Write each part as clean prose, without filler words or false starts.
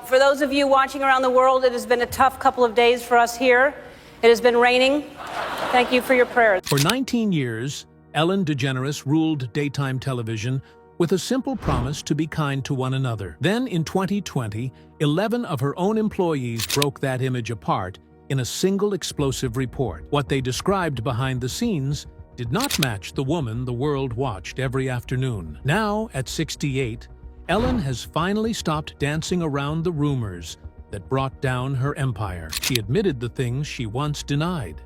For those of you watching around the world, it has been a tough couple of days for us here. It has been raining. Thank you for your prayers. For 19 years, Ellen DeGeneres ruled daytime television with a simple promise to be kind to one another. Then, in 2020, 11 of her own employees broke that image apart in a single explosive report. What they described behind the scenes did not match the woman the world watched every afternoon. Now, at 68, Ellen has finally stopped dancing around the rumors that brought down her empire. She admitted the things she once denied.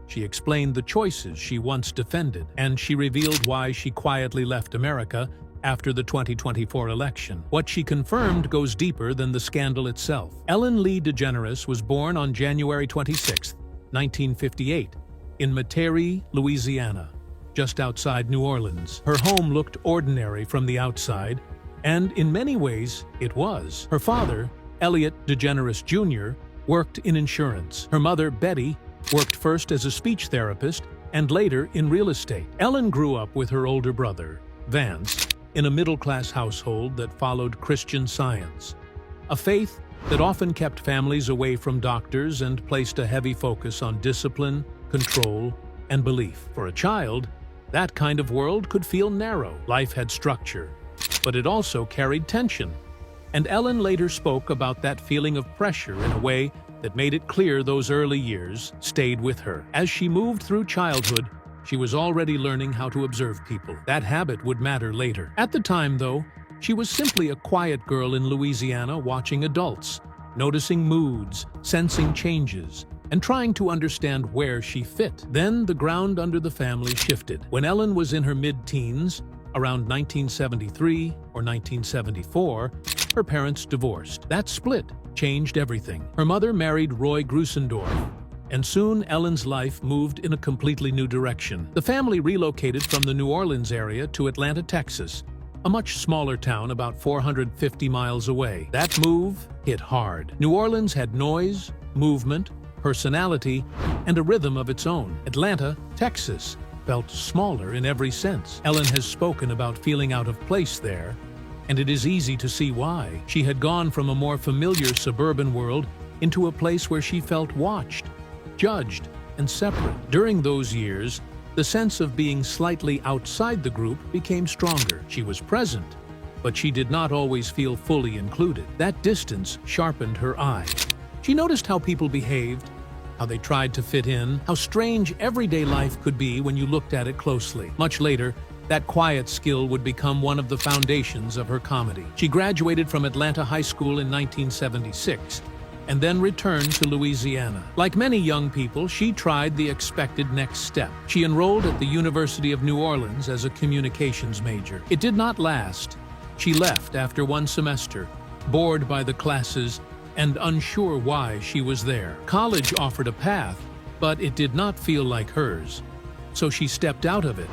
She explained the choices she once defended, and she revealed why she quietly left America after the 2024 election. What she confirmed goes deeper than the scandal itself. Ellen Lee DeGeneres was born on January 26, 1958, in Metairie, Louisiana, just outside New Orleans. Her home looked ordinary from the outside, and in many ways, it was. Her father, Elliot DeGeneres Jr., worked in insurance. Her mother, Betty, worked first as a speech therapist and later in real estate. Ellen grew up with her older brother, Vance, in a middle-class household that followed Christian Science, a faith that often kept families away from doctors and placed a heavy focus on discipline, control, and belief. For a child, that kind of world could feel narrow. Life had structure, but it also carried tension. And Ellen later spoke about that feeling of pressure in a way that made it clear those early years stayed with her. As she moved through childhood, she was already learning how to observe people. That habit would matter later. At the time, though, she was simply a quiet girl in Louisiana watching adults, noticing moods, sensing changes, and trying to understand where she fit. Then the ground under the family shifted. When Ellen was in her mid-teens, around 1973 or 1974, her parents divorced. That split changed everything. Her mother married Roy Grusendorf, and soon Ellen's life moved in a completely new direction. The family relocated from the New Orleans area to Atlanta, Texas, a much smaller town about 450 miles away. That move hit hard. New Orleans had noise, movement, personality, and a rhythm of its own. Atlanta, Texas, felt smaller in every sense. Ellen has spoken about feeling out of place there, and it is easy to see why. She had gone from a more familiar suburban world into a place where she felt watched, judged, and separate. During those years, the sense of being slightly outside the group became stronger. She was present, but she did not always feel fully included. That distance sharpened her eye. She noticed how people behaved, how they tried to fit in, how strange everyday life could be when you looked at it closely. Much later, that quiet skill would become one of the foundations of her comedy. She graduated from Atlanta High School in 1976 and then returned to Louisiana. Like many young people, she tried the expected next step. She enrolled at the University of New Orleans as a communications major. It did not last. She left after one semester, bored by the classes and unsure why she was there. College offered a path, but it did not feel like hers. So she stepped out of it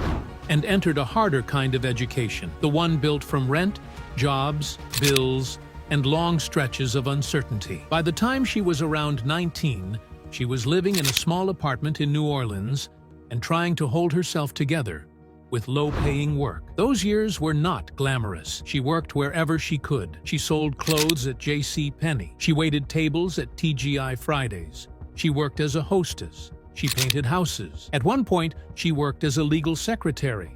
and entered a harder kind of education, the one built from rent, jobs, bills, and long stretches of uncertainty. By the time she was around 19, she was living in a small apartment in New Orleans and trying to hold herself together with low-paying work. Those years were not glamorous. She worked wherever she could. She sold clothes at J.C. Penney. She waited tables at TGI Fridays. She worked as a hostess. She painted houses. At one point, she worked as a legal secretary.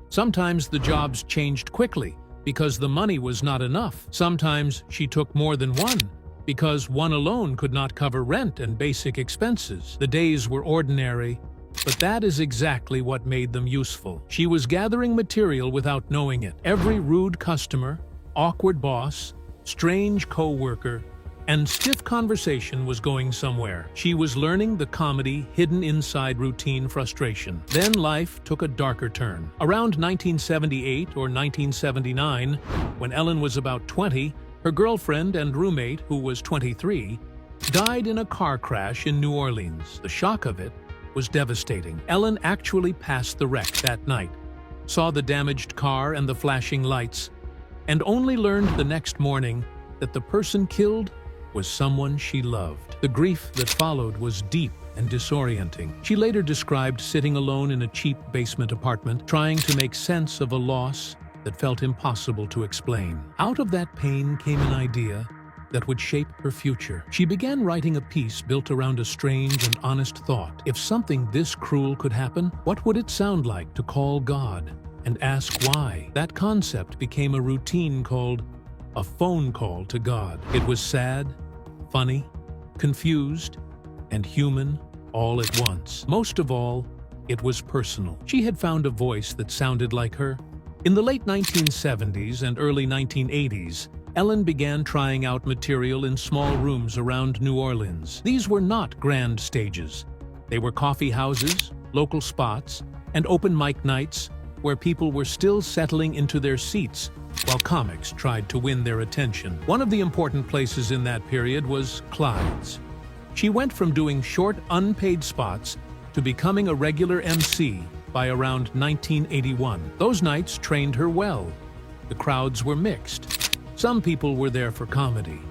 Sometimes the jobs changed quickly because the money was not enough. Sometimes she took more than one because one alone could not cover rent and basic expenses. The days were ordinary, but that is exactly what made them useful. She was gathering material without knowing it. Every rude customer, awkward boss, strange co-worker, and stiff conversation was going somewhere. She was learning the comedy hidden inside routine frustration. Then life took a darker turn. Around 1978 or 1979, when Ellen was about 20, her girlfriend and roommate, who was 23, died in a car crash in New Orleans. The shock of it was devastating. Ellen actually passed the wreck that night, saw the damaged car and the flashing lights, and only learned the next morning that the person killed was someone she loved. The grief that followed was deep and disorienting. She later described sitting alone in a cheap basement apartment, trying to make sense of a loss that felt impossible to explain. Out of that pain came an idea that would shape her future. She began writing a piece built around a strange and honest thought. If something this cruel could happen, what would it sound like to call God and ask why? That concept became a routine called a phone call to God. It was sad, funny, confused, and human all at once. Most of all, it was personal. She had found a voice that sounded like her. In the late 1970s and early 1980s, Ellen began trying out material in small rooms around New Orleans. These were not grand stages. They were coffee houses, local spots, and open mic nights where people were still settling into their seats while comics tried to win their attention. One of the important places in that period was Clyde's. She went from doing short, unpaid spots to becoming a regular MC by around 1981. Those nights trained her well. The crowds were mixed. Some people were there for comedy.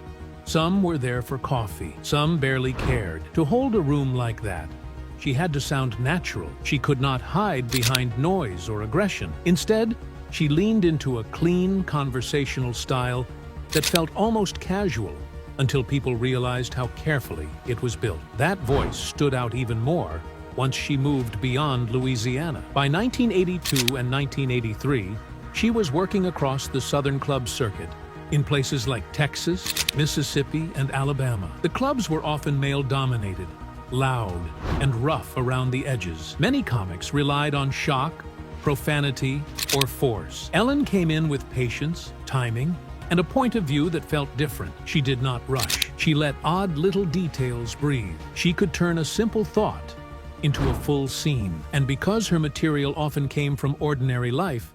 Some were there for coffee. Some barely cared. To hold a room like that, she had to sound natural. She could not hide behind noise or aggression. Instead, she leaned into a clean, conversational style that felt almost casual until people realized how carefully it was built. That voice stood out even more once she moved beyond Louisiana. By 1982 and 1983, she was working across the Southern club circuit in places like Texas, Mississippi, and Alabama. The clubs were often male-dominated, loud, and rough around the edges. Many comics relied on shock, profanity, or force. Ellen came in with patience, timing, and a point of view that felt different. She did not rush. She let odd little details breathe. She could turn a simple thought into a full scene. And because her material often came from ordinary life,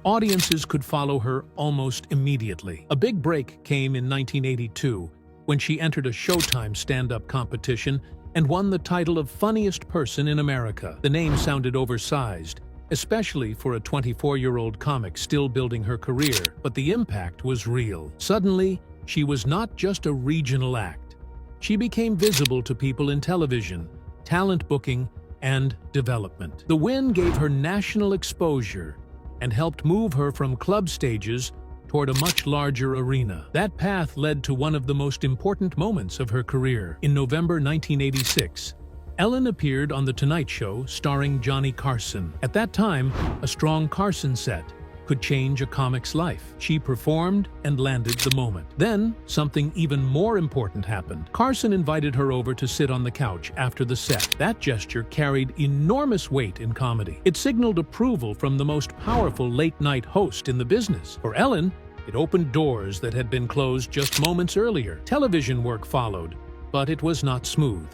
audiences could follow her almost immediately. A big break came in 1982 when she entered a Showtime stand-up competition and won the title of Funniest Person in America. The name sounded oversized, especially for a 24-year-old comic still building her career, but the impact was real. Suddenly, she was not just a regional act. She became visible to people in television, talent booking, and development. The win gave her national exposure and helped move her from club stages toward a much larger arena. That path led to one of the most important moments of her career. In November 1986, Ellen appeared on The Tonight Show starring Johnny Carson. At that time, a strong Carson set could change a comic's life. She performed and landed the moment. Then, something even more important happened. Carson invited her over to sit on the couch after the set. That gesture carried enormous weight in comedy. It signaled approval from the most powerful late-night host in the business. For Ellen, it opened doors that had been closed just moments earlier. Television work followed, but it was not smooth.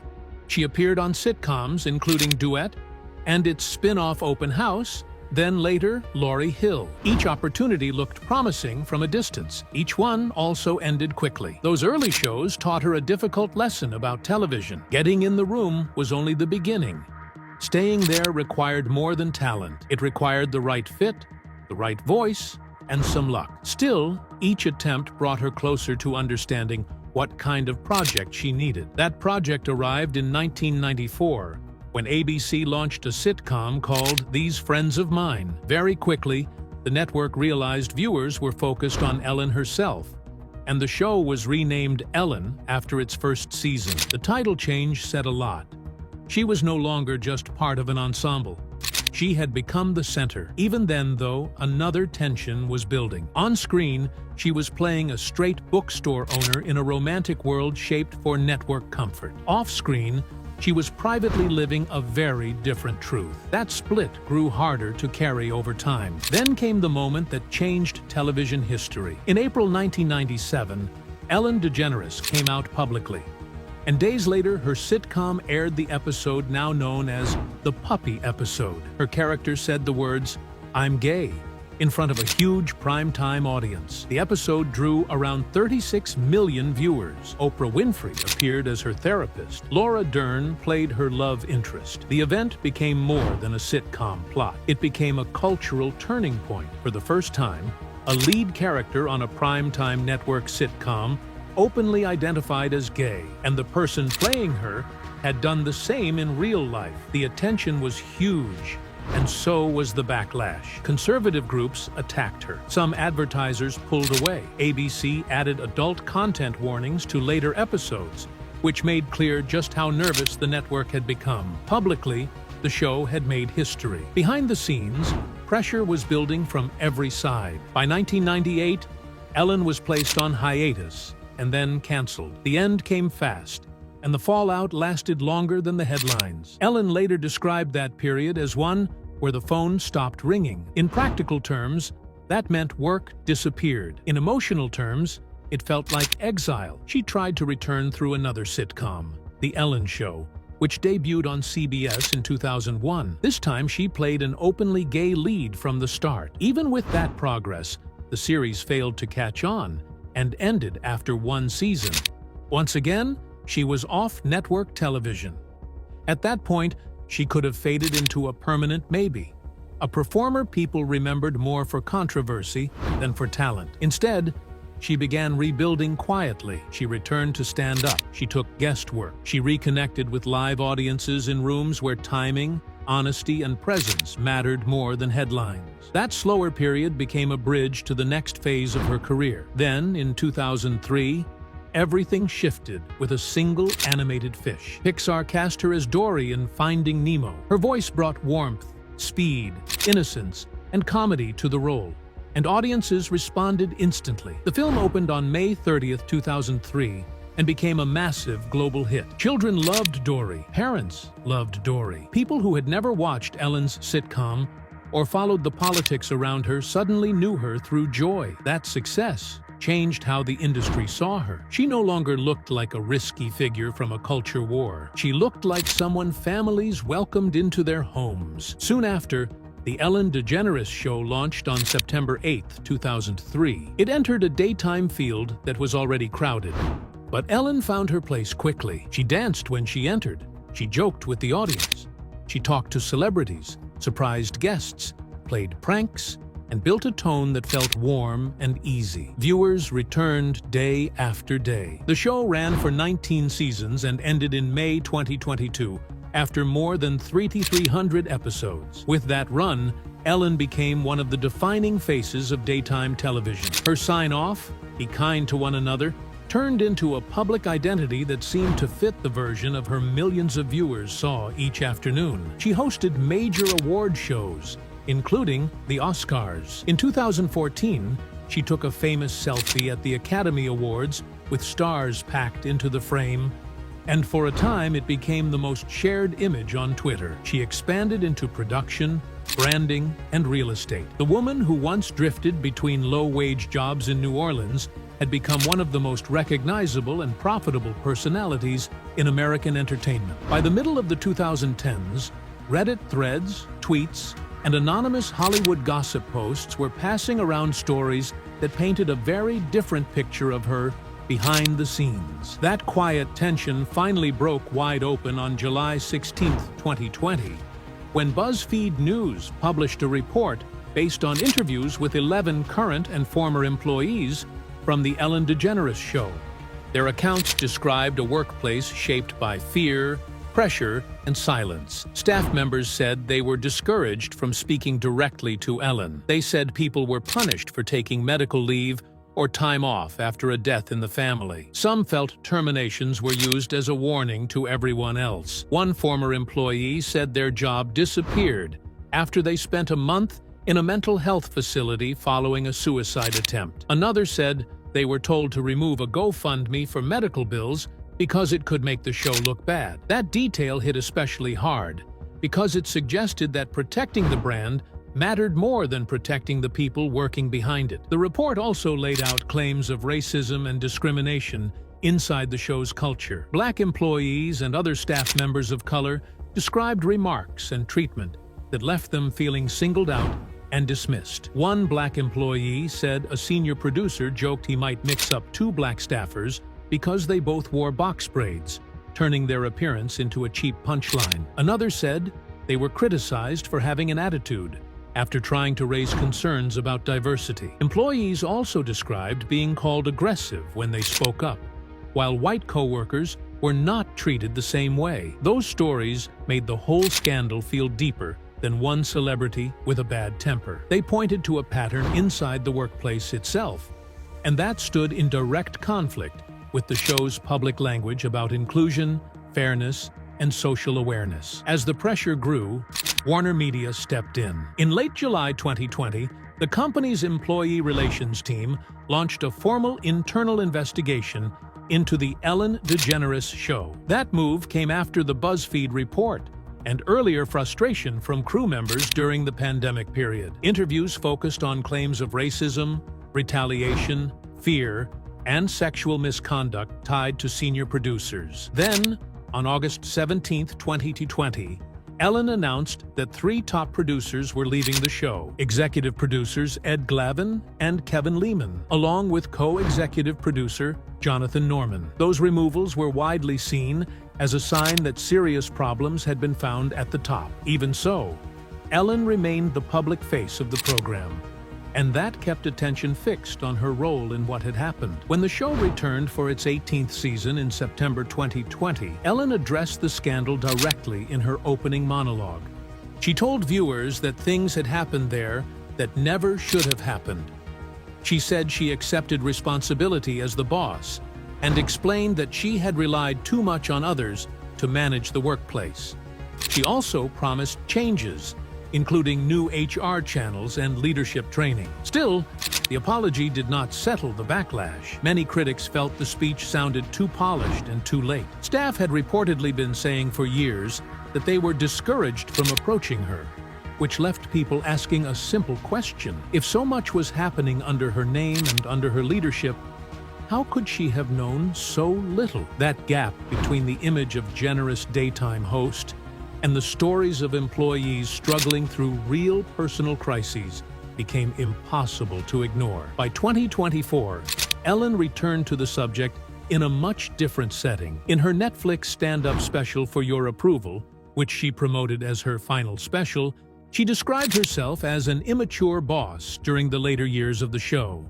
She appeared on sitcoms, including Duet, and its spin-off Open House, then later, Lauryn Hill. Each opportunity looked promising from a distance. Each one also ended quickly. Those early shows taught her a difficult lesson about television. Getting in the room was only the beginning. Staying there required more than talent. It required the right fit, the right voice, and some luck. Still, each attempt brought her closer to understanding what kind of project she needed. That project arrived in 1994, when ABC launched a sitcom called These Friends of Mine. Very quickly, the network realized viewers were focused on Ellen herself, and the show was renamed Ellen after its first season. The title change said a lot. She was no longer just part of an ensemble. She had become the center. Even then, though, another tension was building. On screen, she was playing a straight bookstore owner in a romantic world shaped for network comfort. Off-screen, she was privately living a very different truth. That split grew harder to carry over time. Then came the moment that changed television history. In April 1997, Ellen DeGeneres came out publicly. And days later, her sitcom aired the episode now known as the Puppy episode. Her character said the words, "I'm gay," in front of a huge primetime audience. The episode drew around 36 million viewers. Oprah Winfrey appeared as her therapist. Laura Dern played her love interest. The event became more than a sitcom plot. It became a cultural turning point. For the first time, a lead character on a primetime network sitcom openly identified as gay, and the person playing her had done the same in real life. The attention was huge, And so was the backlash. Conservative groups attacked her. Some advertisers pulled away. ABC added adult content warnings to later episodes, which made clear just how nervous the network had become. Publicly, the show had made history. Behind the scenes, pressure was building from every side. By 1998, Ellen was placed on hiatus and then canceled. The end came fast, and the fallout lasted longer than the headlines. Ellen later described that period as one where the phone stopped ringing. In practical terms, that meant work disappeared. In emotional terms, it felt like exile. She tried to return through another sitcom, The Ellen Show, which debuted on CBS in 2001. This time, she played an openly gay lead from the start. Even with that progress, the series failed to catch on and ended after one season. Once again, she was off network television. At that point, she could have faded into a permanent maybe, a performer people remembered more for controversy than for talent. Instead, she began rebuilding quietly. She returned to stand up. She took guest work. She reconnected with live audiences in rooms where timing, honesty, and presence mattered more than headlines. That slower period became a bridge to the next phase of her career. Then, in 2003, everything shifted with a single animated fish. Pixar cast her as Dory in Finding Nemo. Her voice brought warmth, speed, innocence, and comedy to the role, and audiences responded instantly. The film opened on May 30th, 2003, and became a massive global hit. Children loved Dory. Parents loved Dory. People who had never watched Ellen's sitcom or followed the politics around her suddenly knew her through joy. That success changed how the industry saw her. She no longer looked like a risky figure from a culture war. She looked like someone families welcomed into their homes. Soon after, The Ellen DeGeneres Show launched on September 8, 2003. It entered a daytime field that was already crowded. But Ellen found her place quickly. She danced when she entered. She joked with the audience. She talked to celebrities, surprised guests, played pranks, and built a tone that felt warm and easy. Viewers returned day after day. The show ran for 19 seasons and ended in May 2022. After more than 3,300 episodes. With that run, Ellen became one of the defining faces of daytime television. Her sign-off, "Be kind to one another," turned into a public identity that seemed to fit the version of her millions of viewers saw each afternoon. She hosted major award shows, including the Oscars. In 2014, she took a famous selfie at the Academy Awards with stars packed into the frame, and for a time it became the most shared image on Twitter. She expanded into production, branding, and real estate. The woman who once drifted between low-wage jobs in New Orleans had become one of the most recognizable and profitable personalities in American entertainment. By the middle of the 2010s, Reddit threads, tweets, and anonymous Hollywood gossip posts were passing around stories that painted a very different picture of her behind the scenes. That quiet tension finally broke wide open on July 16, 2020, when BuzzFeed News published a report based on interviews with 11 current and former employees from The Ellen DeGeneres Show. Their accounts described a workplace shaped by fear, pressure, and silence. Staff members said they were discouraged from speaking directly to Ellen. They said people were punished for taking medical leave or time off after a death in the family. Some felt terminations were used as a warning to everyone else. One former employee said their job disappeared after they spent a month in a mental health facility following a suicide attempt. Another said they were told to remove a GoFundMe for medical bills because it could make the show look bad. That detail hit especially hard because it suggested that protecting the brand mattered more than protecting the people working behind it. The report also laid out claims of racism and discrimination inside the show's culture. Black employees and other staff members of color described remarks and treatment that left them feeling singled out and dismissed. One black employee said a senior producer joked he might mix up two black staffers because they both wore box braids, turning their appearance into a cheap punchline. Another said they were criticized for having an attitude after trying to raise concerns about diversity. Employees also described being called aggressive when they spoke up, while white coworkers were not treated the same way. Those stories made the whole scandal feel deeper than one celebrity with a bad temper. They pointed to a pattern inside the workplace itself, and that stood in direct conflict with the show's public language about inclusion, fairness, and social awareness. As the pressure grew, Warner Media stepped in. In late July 2020, the company's employee relations team launched a formal internal investigation into the Ellen DeGeneres show. That move came after the BuzzFeed report and earlier frustration from crew members during the pandemic period. Interviews focused on claims of racism, retaliation, fear, and sexual misconduct tied to senior producers. Then, on August 17, 2020, Ellen announced that 3 top producers were leaving the show: executive producers Ed Glavin and Kevin Lehman, along with co-executive producer Jonathan Norman. Those removals were widely seen as a sign that serious problems had been found at the top. Even so, Ellen remained the public face of the program, and that kept attention fixed on her role in what had happened. When the show returned for its 18th season in September 2020, Ellen addressed the scandal directly in her opening monologue. She told viewers that things had happened there that never should have happened. She said she accepted responsibility as the boss and explained that she had relied too much on others to manage the workplace. She also promised changes, including new HR channels and leadership training. Still, the apology did not settle the backlash. Many critics felt the speech sounded too polished and too late. Staff had reportedly been saying for years that they were discouraged from approaching her, which left people asking a simple question. If so much was happening under her name and under her leadership, how could she have known so little? That gap between the image of generous daytime host and the stories of employees struggling through real personal crises became impossible to ignore. By 2024, Ellen returned to the subject in a much different setting. In her Netflix stand-up special For Your Approval, which she promoted as her final special, she described herself as an immature boss during the later years of the show.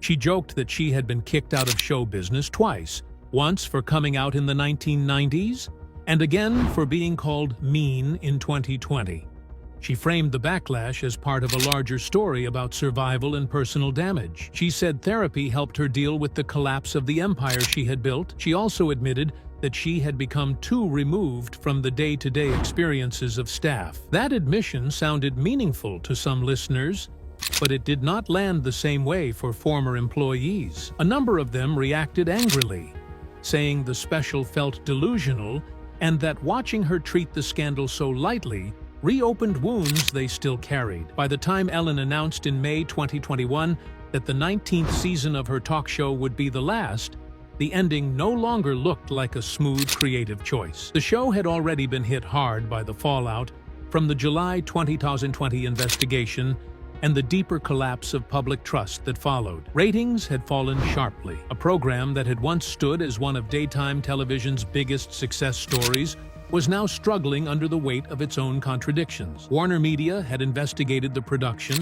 She joked that she had been kicked out of show business twice, once for coming out in the 1990s, and again for being called mean in 2020. She framed the backlash as part of a larger story about survival and personal damage. She said therapy helped her deal with the collapse of the empire she had built. She also admitted that she had become too removed from the day-to-day experiences of staff. That admission sounded meaningful to some listeners, but it did not land the same way for former employees. A number of them reacted angrily, saying the special felt delusional and that watching her treat the scandal so lightly reopened wounds they still carried. By the time Ellen announced in May 2021 that the 19th season of her talk show would be the last, the ending no longer looked like a smooth, creative choice. The show had already been hit hard by the fallout from the July 2020 investigation and the deeper collapse of public trust that followed. Ratings had fallen sharply. A program that had once stood as one of daytime television's biggest success stories was now struggling under the weight of its own contradictions. Warner Media had investigated the production,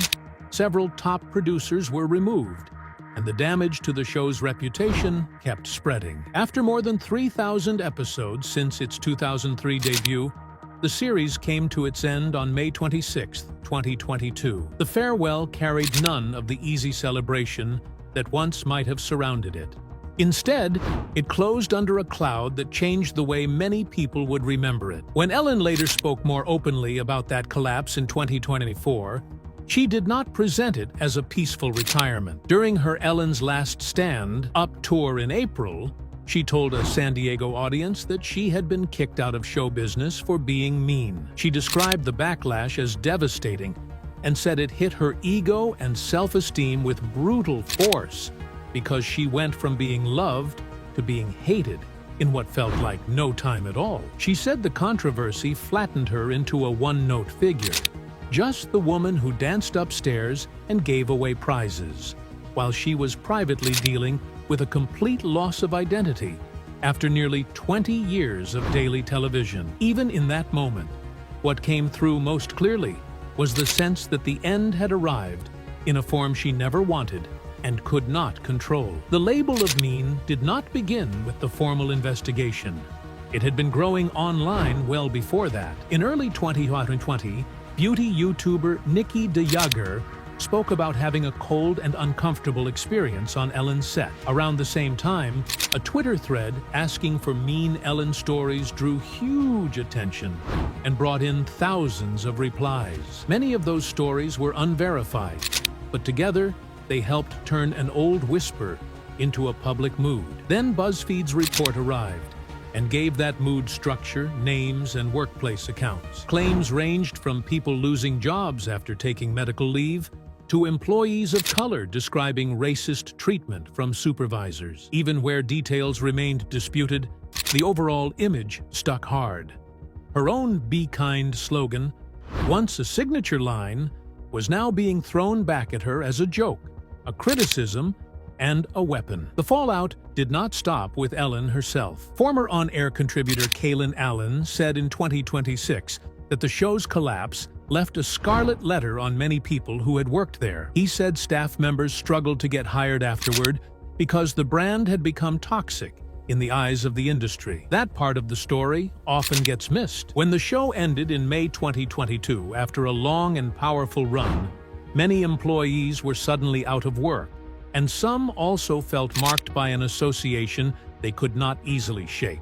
several top producers were removed, and the damage to the show's reputation kept spreading. After more than 3,000 episodes since its 2003 debut, the series came to its end on May 26, 2022. The farewell carried none of the easy celebration that once might have surrounded it. Instead, it closed under a cloud that changed the way many people would remember it. When Ellen later spoke more openly about that collapse in 2024, she did not present it as a peaceful retirement. During her Ellen's Last Stand Up tour in April, she told a San Diego audience that she had been kicked out of show business for being mean. She described the backlash as devastating and said it hit her ego and self-esteem with brutal force because she went from being loved to being hated in what felt like no time at all. She said the controversy flattened her into a one-note figure, just the woman who danced upstairs and gave away prizes, while she was privately dealing with a complete loss of identity after nearly 20 years of daily television. Even in that moment, what came through most clearly was the sense that the end had arrived in a form she never wanted and could not control. The label of mean did not begin with the formal investigation. It had been growing online well before that. In early 2020, Beauty YouTuber Nikki DeGeneres spoke about having a cold and uncomfortable experience on Ellen's set. Around the same time, a Twitter thread asking for mean Ellen stories drew huge attention and brought in thousands of replies. Many of those stories were unverified, but together they helped turn an old whisper into a public mood. Then BuzzFeed's report arrived and gave that mood structure, names, and workplace accounts. Claims ranged from people losing jobs after taking medical leave to employees of color describing racist treatment from supervisors. Even where details remained disputed, the overall image stuck hard. Her own "Be Kind" slogan, once a signature line, was now being thrown back at her as a joke, a criticism, and a weapon. The fallout did not stop with Ellen herself. Former on-air contributor Kalen Allen said in 2026 that the show's collapse left a scarlet letter on many people who had worked there. He said staff members struggled to get hired afterward because the brand had become toxic in the eyes of the industry. That part of the story often gets missed. When the show ended in May 2022, after a long and powerful run, many employees were suddenly out of work, and some also felt marked by an association they could not easily shake.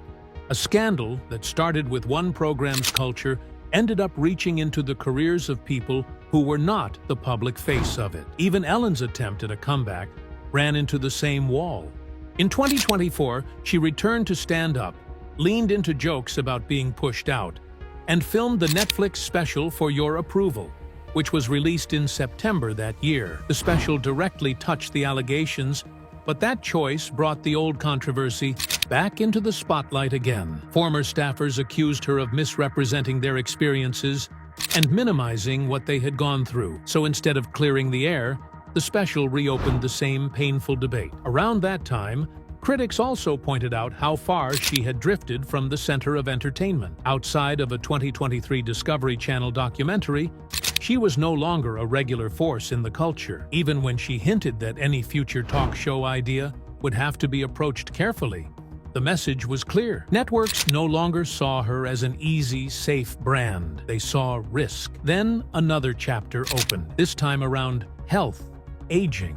A scandal that started with one program's culture ended up reaching into the careers of people who were not the public face of it. Even Ellen's attempt at a comeback ran into the same wall. In 2024, she returned to stand up, leaned into jokes about being pushed out, and filmed the Netflix special For Your Approval, which was released in September that year. The special directly touched the allegations, but that choice brought the old controversy back into the spotlight again. Former staffers accused her of misrepresenting their experiences and minimizing what they had gone through. So instead of clearing the air, the special reopened the same painful debate. Around that time, critics also pointed out how far she had drifted from the center of entertainment. Outside of a 2023 Discovery Channel documentary, she was no longer a regular force in the culture. Even when she hinted that any future talk show idea would have to be approached carefully, the message was clear. Networks no longer saw her as an easy, safe brand. They saw risk. Then another chapter opened, this time around health, aging,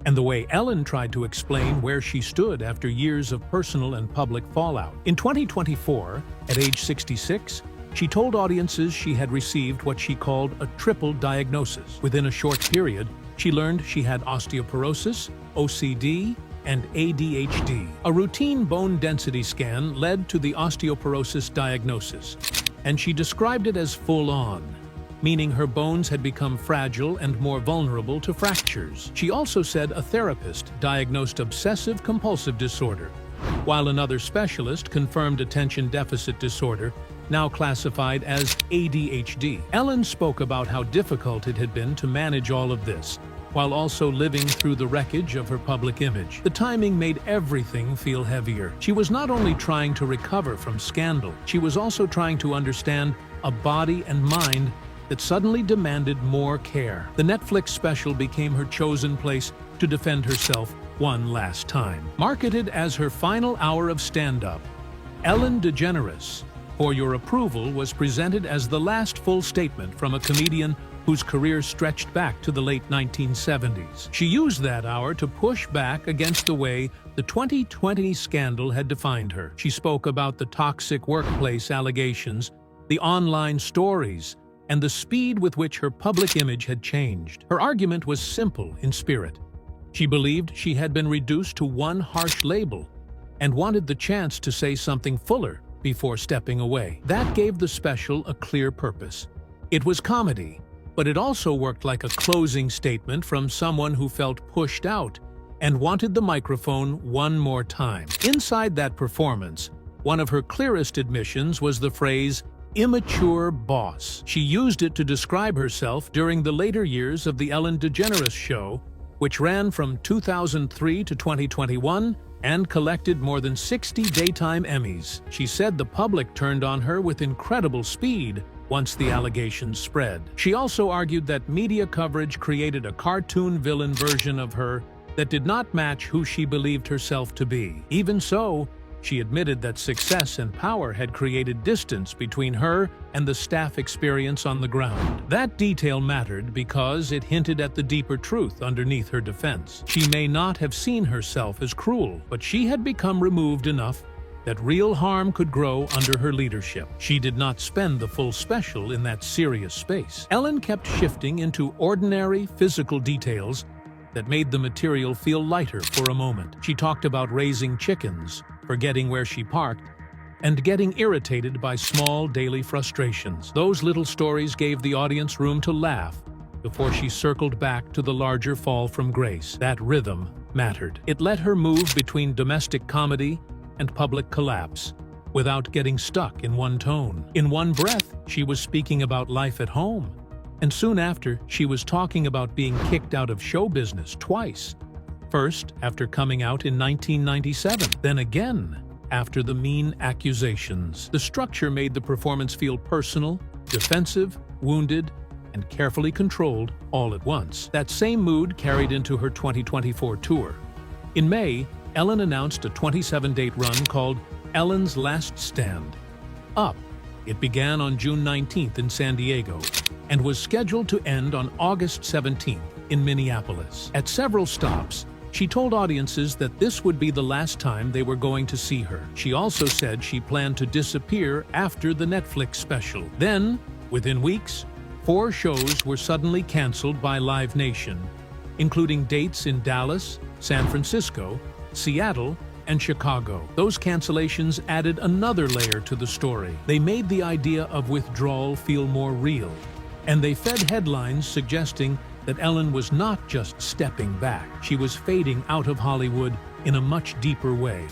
and the way Ellen tried to explain where she stood after years of personal and public fallout. In 2024, at age 66, she told audiences she had received what she called a triple diagnosis. Within a short period, she learned she had osteoporosis, OCD, and ADHD. A routine bone density scan led to the osteoporosis diagnosis, and she described it as full-on, meaning her bones had become fragile and more vulnerable to fractures. She also said a therapist diagnosed obsessive-compulsive disorder, while another specialist confirmed attention deficit disorder, now classified as ADHD. Ellen spoke about how difficult it had been to manage all of this, while also living through the wreckage of her public image. The timing made everything feel heavier. She was not only trying to recover from scandal, she was also trying to understand a body and mind that suddenly demanded more care. The Netflix special became her chosen place to defend herself one last time. Marketed as her final hour of stand-up, Ellen DeGeneres, For Your Approval, was presented as the last full statement from a comedian whose career stretched back to the late 1970s. She used that hour to push back against the way the 2020 scandal had defined her. She spoke about the toxic workplace allegations, the online stories, and the speed with which her public image had changed. Her argument was simple in spirit. She believed she had been reduced to one harsh label and wanted the chance to say something fuller before stepping away. That gave the special a clear purpose. It was comedy, but it also worked like a closing statement from someone who felt pushed out and wanted the microphone one more time. Inside that performance, one of her clearest admissions was the phrase, "immature boss." She used it to describe herself during the later years of the Ellen DeGeneres show, which ran from 2003 to 2021 and collected more than 60 daytime Emmys. She said the public turned on her with incredible speed once the allegations spread. She also argued that media coverage created a cartoon villain version of her that did not match who she believed herself to be. Even so, She admitted that success and power had created distance between her and the staff experience on the ground. That detail mattered because it hinted at the deeper truth underneath her defense. She may not have seen herself as cruel, but she had become removed enough that real harm could grow under her leadership. She did not spend the full special in that serious space. Ellen kept shifting into ordinary physical details that made the material feel lighter for a moment. She talked about raising chickens, forgetting where she parked, and getting irritated by small daily frustrations. Those little stories gave the audience room to laugh before she circled back to the larger fall from grace. That rhythm mattered. It let her move between domestic comedy and public collapse without getting stuck in one tone. In one breath, she was speaking about life at home, and soon after, she was talking about being kicked out of show business twice. First, after coming out in 1997, then again after the mean accusations. The structure made the performance feel personal, defensive, wounded, and carefully controlled all at once. That same mood carried into her 2024 tour. In May, Ellen announced a 27-date run called Ellen's Last Stand. Up. It began on June 19th in San Diego and was scheduled to end on August 17th in Minneapolis. At several stops, she told audiences that this would be the last time they were going to see her. She also said she planned to disappear after the Netflix special. Then, within weeks, 4 shows were suddenly canceled by Live Nation, including dates in Dallas, San Francisco, Seattle, and Chicago. Those cancellations added another layer to the story. They made the idea of withdrawal feel more real, and they fed headlines suggesting that Ellen was not just stepping back, she was fading out of Hollywood in a much deeper way.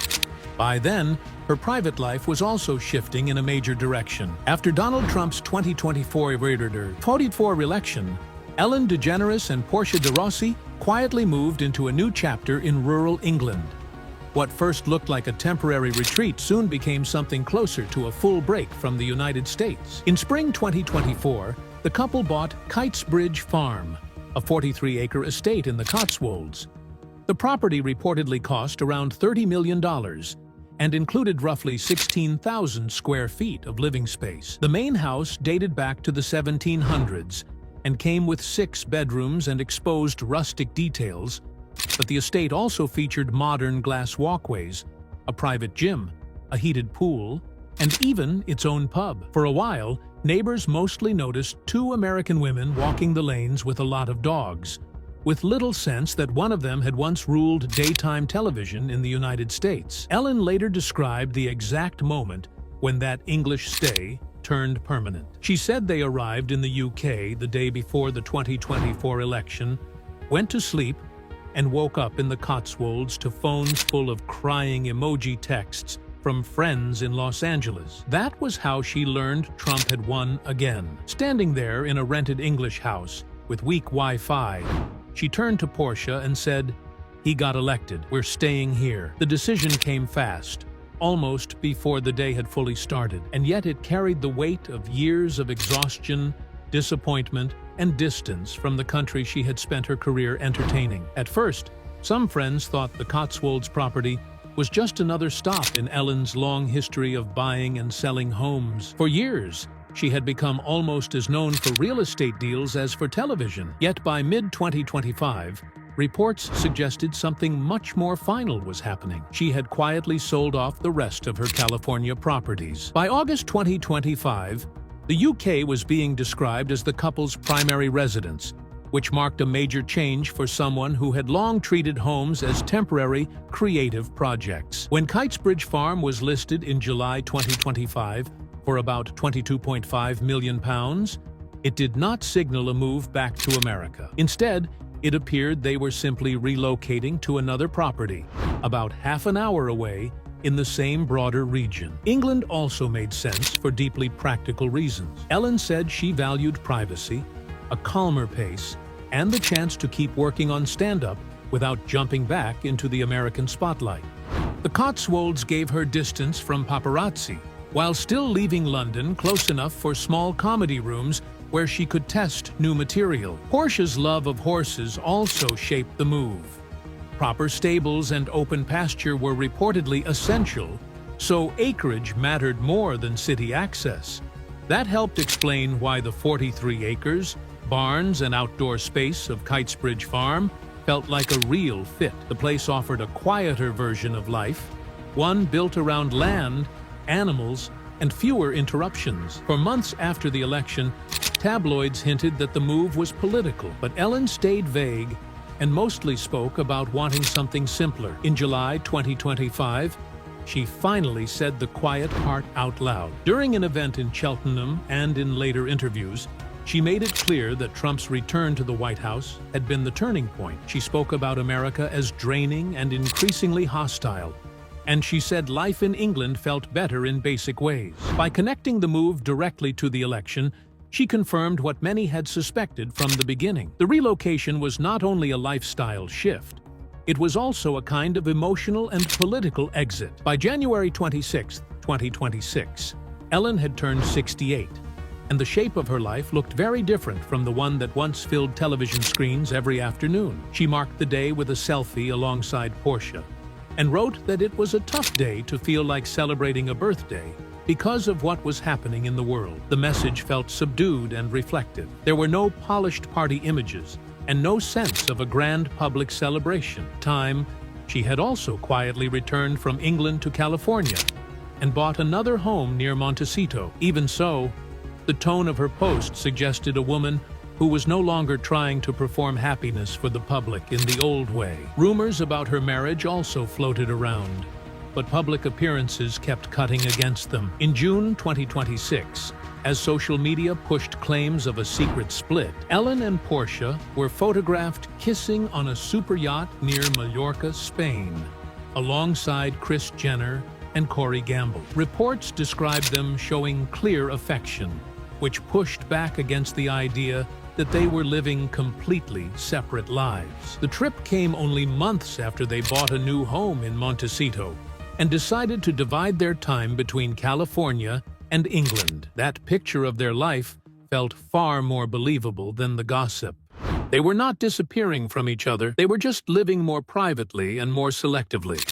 By then, her private life was also shifting in a major direction. After Donald Trump's 2024 election, Ellen DeGeneres and Portia de Rossi quietly moved into a new chapter in rural England. What first looked like a temporary retreat soon became something closer to a full break from the United States. In spring 2024, the couple bought Kitesbridge Farm, a 43-acre estate in the Cotswolds. The property reportedly cost around $30 million and included roughly 16,000 square feet of living space. The main house dated back to the 1700s and came with 6 bedrooms and exposed rustic details, but the estate also featured modern glass walkways, a private gym, a heated pool, and even its own pub. For a while, neighbors mostly noticed 2 American women walking the lanes with a lot of dogs, with little sense that one of them had once ruled daytime television in the United States. Ellen later described the exact moment when that English stay turned permanent. She said they arrived in the UK the day before the 2024 election, went to sleep, and woke up in the Cotswolds to phones full of crying emoji texts from friends in Los Angeles. That was how she learned Trump had won again. Standing there in a rented English house with weak Wi-Fi, she turned to Portia and said, "He got elected. We're staying here." The decision came fast, almost before the day had fully started, and yet it carried the weight of years of exhaustion, disappointment, and distance from the country she had spent her career entertaining. At first, some friends thought the Cotswolds property was just another stop in Ellen's long history of buying and selling homes. For years, she had become almost as known for real estate deals as for television. Yet by mid-2025, reports suggested something much more final was happening. She had quietly sold off the rest of her California properties. By August 2025, the UK was being described as the couple's primary residence, which marked a major change for someone who had long treated homes as temporary, creative projects. When Kitesbridge Farm was listed in July 2025 for about £22.5 million, it did not signal a move back to America. Instead, it appeared they were simply relocating to another property, about half an hour away, in the same broader region. England also made sense for deeply practical reasons. Ellen said she valued privacy, a calmer pace, and the chance to keep working on stand-up without jumping back into the American spotlight. The Cotswolds gave her distance from paparazzi, while still leaving London close enough for small comedy rooms where she could test new material. Portia's love of horses also shaped the move. Proper stables and open pasture were reportedly essential So acreage mattered more than city access. That helped explain why the 43 acres, barns, and outdoor space of Kitesbridge Farm felt like a real fit. The place offered a quieter version of life, one built around land, animals, and fewer interruptions. For months after the election, tabloids hinted that the move was political, but Ellen stayed vague and mostly spoke about wanting something simpler. In July 2025, she finally said the quiet part out loud. During an event in Cheltenham and in later interviews, she made it clear that Trump's return to the White House had been the turning point. She spoke about America as draining and increasingly hostile, and she said life in England felt better in basic ways. By connecting the move directly to the election, she confirmed what many had suspected from the beginning. The relocation was not only a lifestyle shift, it was also a kind of emotional and political exit. By January 26, 2026, Ellen had turned 68, and the shape of her life looked very different from the one that once filled television screens every afternoon. She marked the day with a selfie alongside Portia, and wrote that it was a tough day to feel like celebrating a birthday because of what was happening in the world. The message felt subdued and reflective. There were no polished party images and no sense of a grand public celebration. She had also quietly returned from England to California and bought another home near Montecito. Even so, the tone of her post suggested a woman who was no longer trying to perform happiness for the public in the old way. Rumors about her marriage also floated around, but public appearances kept cutting against them. In June 2026, as social media pushed claims of a secret split, Ellen and Portia were photographed kissing on a super yacht near Mallorca, Spain, alongside Kris Jenner and Corey Gamble. Reports described them showing clear affection, which pushed back against the idea that they were living completely separate lives. The trip came only months after they bought a new home in Montecito and decided to divide their time between California and England. That picture of their life felt far more believable than the gossip. They were not disappearing from each other, they were just living more privately and more selectively.